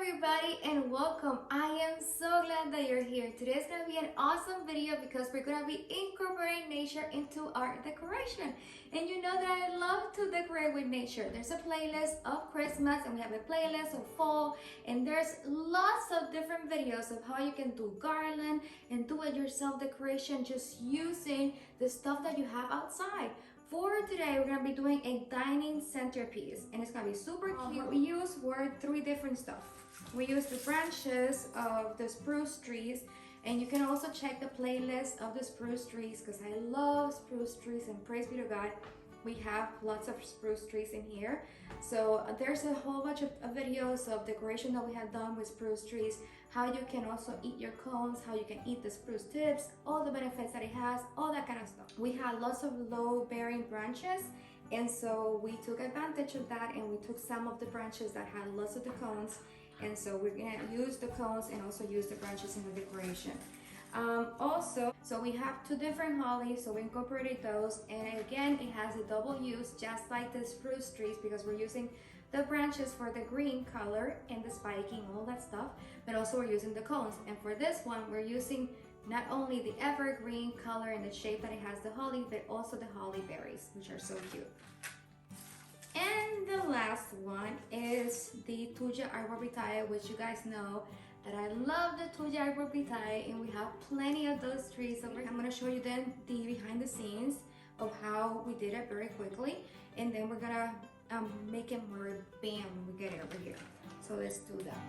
everybody and welcome. I am so glad that you're here. Today's gonna be an awesome video because we're gonna be incorporating nature into our decoration. And you know that I love to decorate with nature. There's a playlist of Christmas and we have a playlist of fall, and there's lots of different videos of how you can do garland and do it yourself decoration just using the stuff that you have outside. For today, we're gonna be doing a dining centerpiece, and it's gonna be super cute. We use three different stuff. We use the branches of the spruce trees, and you can also check the playlist of the spruce trees because I love spruce trees, and praise be to God, we have lots of spruce trees in here. So there's a whole bunch of videos of decoration that we have done with spruce trees, how you can also eat your cones, how you can eat the spruce tips, all the benefits that it has, all that kind of stuff. We had lots of low bearing branches, and so we took advantage of that, and we took some of the branches that had lots of the cones, and so we're gonna use the cones and also use the branches in the decoration. So we have two different hollies, so we incorporated those, and again it has a double use just like the spruce trees because we're using the branches for the green color and the spiking, all that stuff, but also we're using the cones. And for this one we're using not only the evergreen color and the shape that it has the holly, but also the holly berries, which are so cute. And the last one is the Tuya arborvitae, which you guys know that I love the Tuya arborvitae, and we have plenty of those trees. So I'm going to show you then the behind the scenes of how we did it very quickly, and then we're going to make it more bam when we get it over here. So let's do that.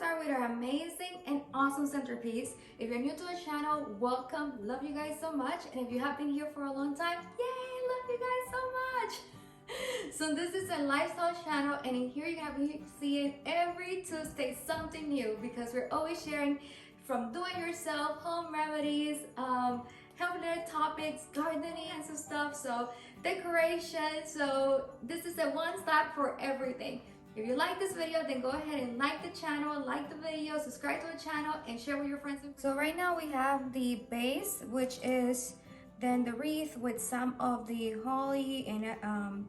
start with our amazing and awesome centerpiece. If you're new to the channel, welcome. Love you guys so much. And if you have been here for a long time, yay, love you guys so much. So this is a lifestyle channel, and in here you're gonna be seeing every Tuesday something new, because we're always sharing from do-it-yourself, home remedies, healthier topics, gardening and some stuff, so decoration. So this is a one-stop for everything. If you like this video, then go ahead and like the channel, like the video, subscribe to the channel, and share with your friends. So right now we have the base, which is then the wreath with some of the holly and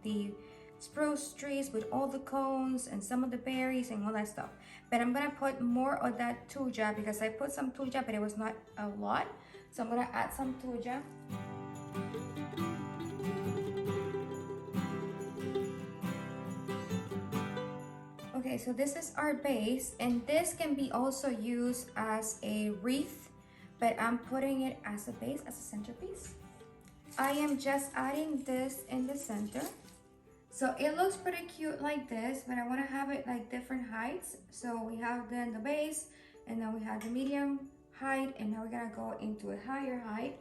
the spruce trees with all the cones and some of the berries and all that stuff. But I'm gonna put more of that tuja because I put some tuja, but it was not a lot. So I'm gonna add some tuja. Okay, so this is our base, and this can be also used as a wreath, but I'm putting it as a base, as a centerpiece. I am just adding this in the center. So it looks pretty cute like this, but I want to have it like different heights. So we have then the base, and then we have the medium height, and now we're gonna go into a higher height.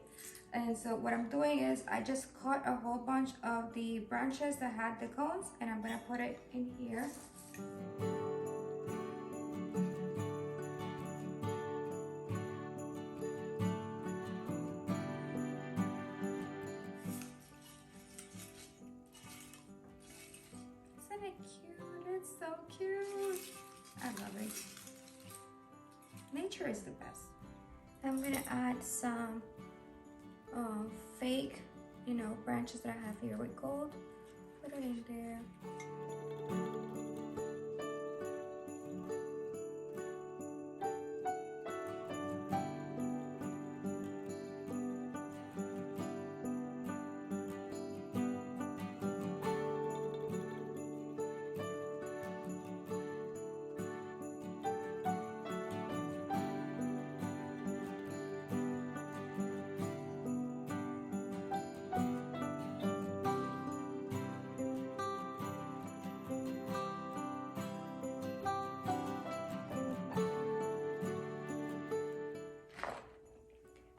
And so what I'm doing is I just cut a whole bunch of the branches that had the cones, and I'm gonna put it in here. Isn't it cute? It's so cute. I love it. Nature is the best. I'm gonna add some fake, branches that I have here with gold. Put it in there.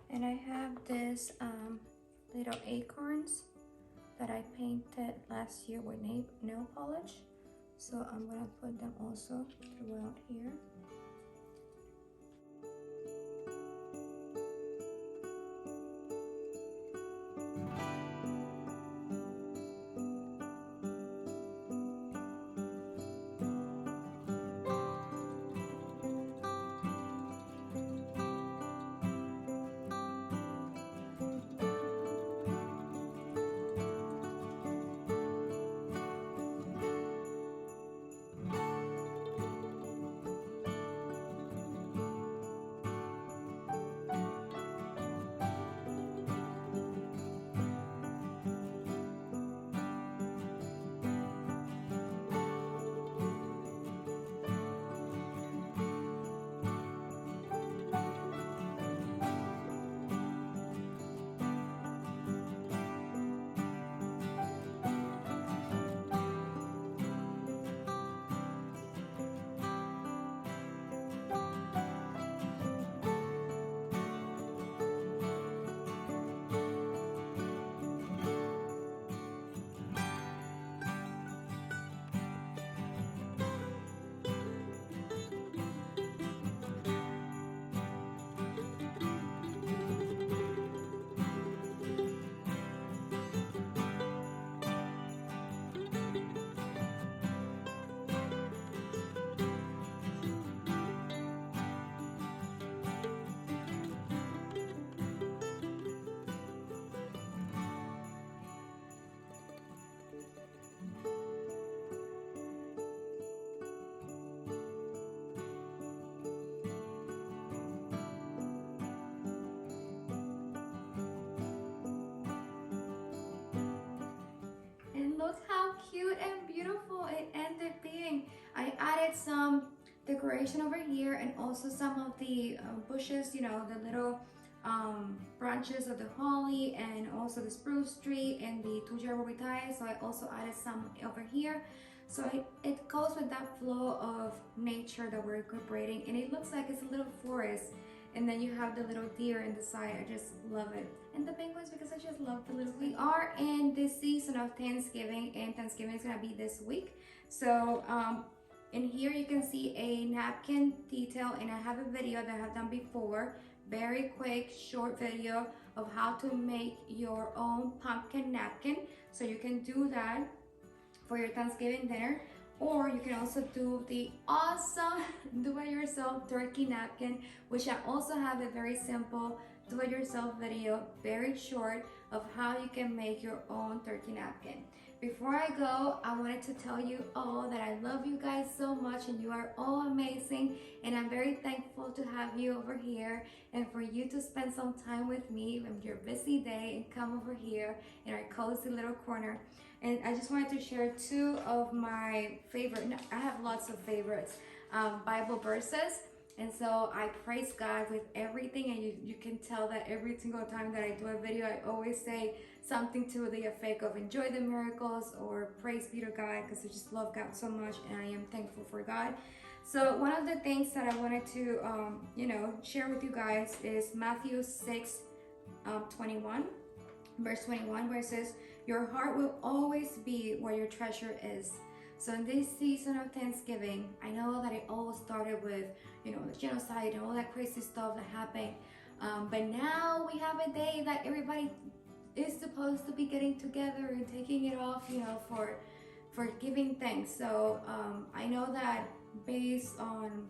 And I have this little acorns that I painted last year with nail polish. So I'm gonna put them also throughout here. Look how cute and beautiful it ended being. I added some decoration over here and also some of the bushes, the little branches of the holly and also the spruce tree and the tuja rubitae. So I also added some over here. So it goes with that flow of nature that we're incorporating, and it looks like it's a little forest. And then you have the little deer in the side. I just love it. And the penguins, because I just love the little. We are in the season of Thanksgiving, and Thanksgiving is gonna be this week. So in here you can see a napkin detail, and I have a video that I have done before. Very quick, short video of how to make your own pumpkin napkin. So you can do that for your Thanksgiving dinner, or you can also do the awesome do-it-yourself turkey napkin, which I also have a very simple do-it-yourself video, very short, of how you can make your own turkey napkin. Before I go, I wanted to tell you all that I love you guys so much, and you are all amazing, and I'm very thankful to have you over here and for you to spend some time with me on your busy day and come over here in our cozy little corner. And I just wanted to share two of my favorite, I have lots of favorites, Bible verses. And so I praise God with everything, and you can tell that every single time that I do a video, I always say something to the effect of enjoy the miracles or praise be to God, because I just love God so much and I am thankful for God. So one of the things that I wanted to share with you guys is Matthew 6 21, verse 21, where it says, your heart will always be where your treasure is. So in this season of Thanksgiving, I know that it all started with, the genocide and all that crazy stuff that happened. But now we have a day that everybody is supposed to be getting together and taking it off, for giving thanks. So I know that based on,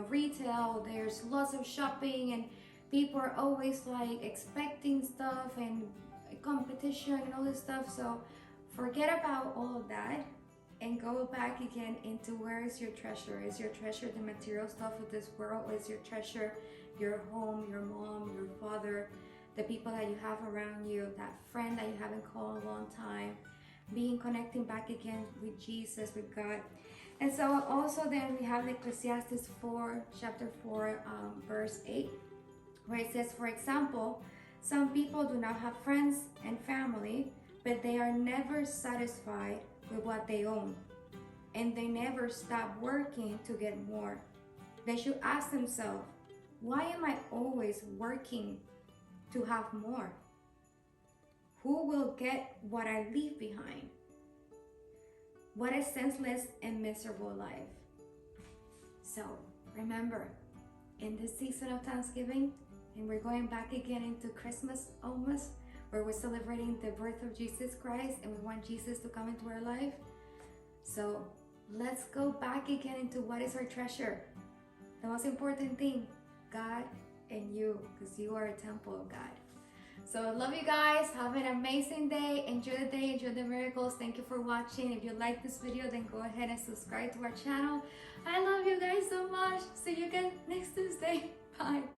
retail, there's lots of shopping, and people are always like expecting stuff and competition and all this stuff. So forget about all of that and go back again into where is your treasure. Is your treasure the material stuff of this world? Or is your treasure your home, your mom, your father, the people that you have around you, that friend that you haven't called a long time? Connecting back again with Jesus, with God. And so also then we have Ecclesiastes 4, chapter 4, verse 8, where it says, for example, some people do not have friends and family, but they are never satisfied with what they own, and they never stop working to get more. They should ask themselves, why am I always working to have more? Who will get what I leave behind? What a senseless and miserable life. So remember, in this season of Thanksgiving, and we're going back again into Christmas almost, where we're celebrating the birth of Jesus Christ, and we want Jesus to come into our life. So let's go back again into what is our treasure. The most important thing, God and you, because you are a temple of God. So I love you guys. Have an amazing day. Enjoy the day. Enjoy the miracles. Thank you for watching. If you like this video, then go ahead and subscribe to our channel. I love you guys so much. See you again next Tuesday. Bye.